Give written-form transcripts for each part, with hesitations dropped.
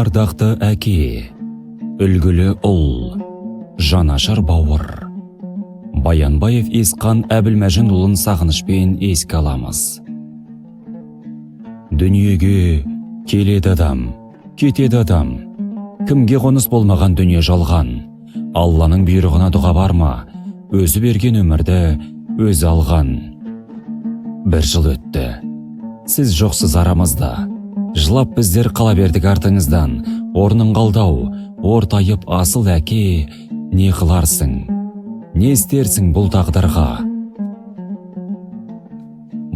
Ардақты әке, үлгілі ұл, жанашыр бауыр. Баянбаев Есқан Әбілмәжінұлын сағынышпен еске аламыз. Дүниеге келеді адам, кетеді адам. Кімге қоныс болмаған дүние жалған. Алланың бұйрығына дұға барма, өзі берген өмірді өзі алған. Бір жыл өтті, сіз жоқсыз арамызда. Жылап біздер қала бердік артыңыздан. Орның қалдау, ортайып асыл әке, не қыларсың, не істерсің бұл тағдырға?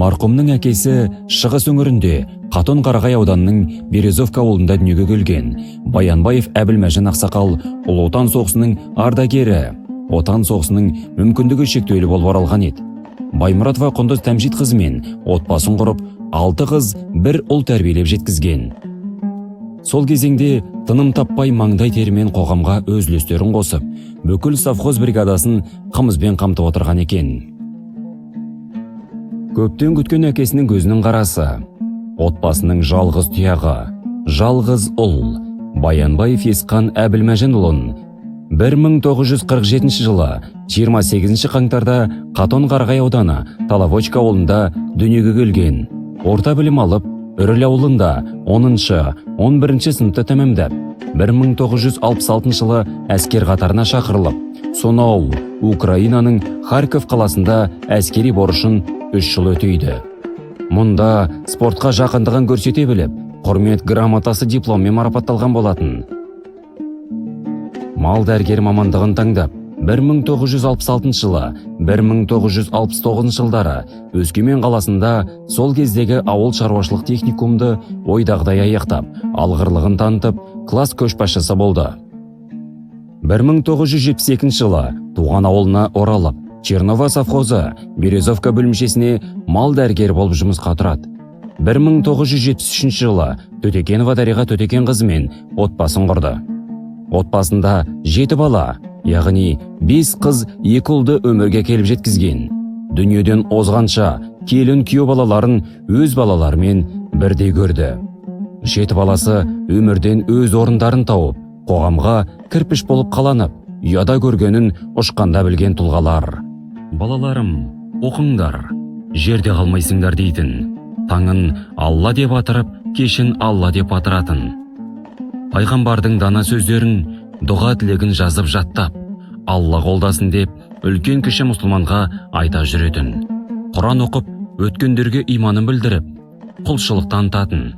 Марқұмның әкесі шығыс өңірінде Қатон-Қарағай ауданының Березовка ауылында дүниеге келген. Баянбаев Әбілмәжін ақсақал ұлы отан соғысының ардагері. Отан соғысының мүмкіндігі шектеулі болып оралған еді. Баймұратова Құндыз Тәмжид қызымен отбасын құрып, 6 қыз, 1 ұл тәрбиелеп жеткізген. Сол кезеңде тыным таппай маңдай терімен қоғамға өз үлестерін қосып, бүкіл совхоз бригадасын қымызбен қамтып отырған екен. Көптен күткен әкесінің көзінің қарасы, отбасының жалғыз тұяғы, жалғыз ұл Баянбаев Есқан Әбілмәжінұлын 1947 жылы 28 қаңтарда Қатон-Қарағай ауданы Талавочка ауылында дүниеге келген. Орта білім алып, Үріл ауылында 10-11 сыныпты тәмамдап, 1966 жылы әскер қатарына шақырылып, сонау Украинаның Харьков қаласында әскери борышын 3 жыл өтейді. Мұнда спортқа жақындығын көрсете біліп, құрмет грамотасы дипломмен марапатталған болатын. Мал дәрігер мамандығын таңдап, 1966 жылы, 1969 жылдары Өскемен қаласында сол кездегі ауыл шаруашылық техникумды ойдағыдай аяқтап, алғырлығын танытып, класс көшбасшысы болды. 1972 жылы туған ауылына оралып, Чернова совхозы Березовка бөлімшесіне мал дәрігер болып жұмысқа тұрады. 1973 жылы Төтекенова Дариға Төтекен қызымен отбасын құрды. Отбасында 7 бала, яғни 5 қыз, 2 ұлды өмірге келіп жеткізген. Дүниеден озғанша келін күйеу балаларын өз балаларымен бірдей көрді. 7 баласы өмірден өз орындарын тауып, қоғамға кірпіш болып қаланып, ұяда көргенін ұшқанда білген тұлғалар. Балаларым, оқыңдар, жерде қалмайсыңдар дейтін. Таңын Алла деп атырып, кешін Алла деп атыратын. Пайғамбардың дана сөздерін, дұға тілегін жазып жаттап, Алла қолдасын деп, үлкен кіші мұсылманға айта жүретін. Құран оқып, өткендерге иманын білдіріп, құлшылық танытатын.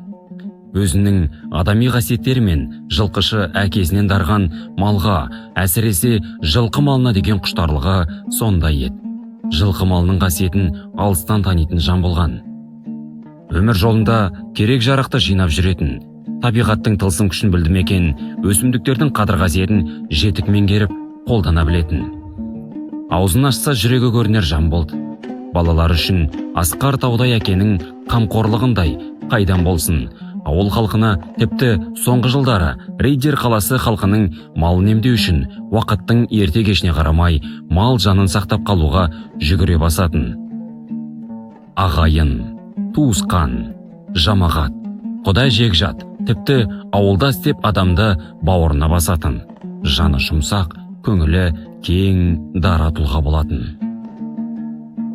Өзінің адами қасиеттерімен жылқышы әкесінен дарған малға, әсіресе жылқы малына деген құштарлығы сондай еді. Жылқы малының қасиетін алыстан танитын жан болған. Өмір жолында керек жарақты жинап жүретін, табиғаттың тылсым күшін білдімекен, өсімдіктердің қадір қасиетін жетік меңгеріп, қолдана білетін. Аузын ашса жүрегі көрінер жан болды. Балалар үшін асқар таудай әкенің қамқорлығындай қайдан болсын. Ауыл халқына тіпті соңғы жылдары Рейдер қаласы халқының малын емдеу үшін уақыттың ерте кешіне қарамай мал жанын сақтап қалуға жүгіре басатын. Ағайын, туысқан, жамағат, құдай жекжат, тіпті ауылда істеп адамды бауырына басатын. Жаны жұмсақ, көңілі кең, дара тұлға болатын.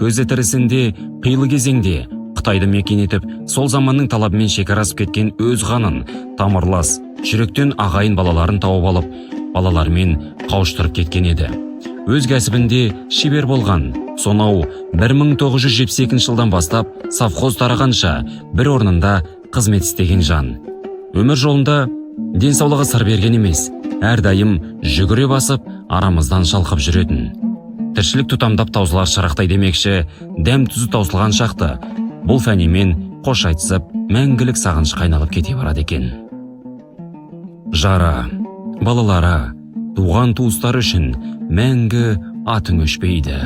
Көзі тірісінде, қилы кезеңде Қытайды мекен етіп, сол заманның талабымен шекарасып кеткен өз ғанын, тамырлас, жүректен ағайын балаларын тауып алып, балалармен қауыштырып кеткен еді. Өз кәсібінде шебер болған, сонау 1972 жылдан бастап совхоз тарағанша бір орнында қызмет істеген жан. Өмір жолында денсаулығы сыр берген емес, әрдайым жүгіре басып, арамыздан шалқып жүретін. Тіршілік тұтамдап таусылар шырақтай демекші, дәм тұзы таусылған шақты, бұл фәнимен қош айтысып, мәңгілік сағыныш қайналып кете барады екен. Жара, балалары, туған туыстар үшін мәңгі атың өшпейді.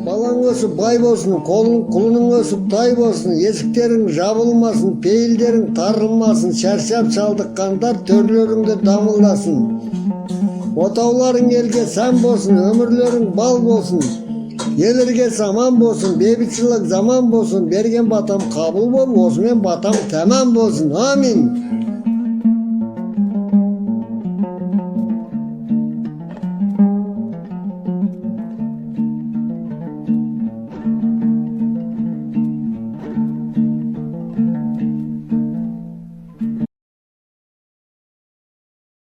Балаң өсіп бай болсын, құлының өсіп тай болсын, есіктерің жабылмасын, пейілдерің тарылмасын, шаршап шалдыққандар төрлеріңді дамылдасын. Отауларың елге сән болсын, өмірлерің бал болсын. Елерге заман болsun, бейбітшілік заман болsun, берген батам kabul bol, osmen batam tamam bolsun. Amin.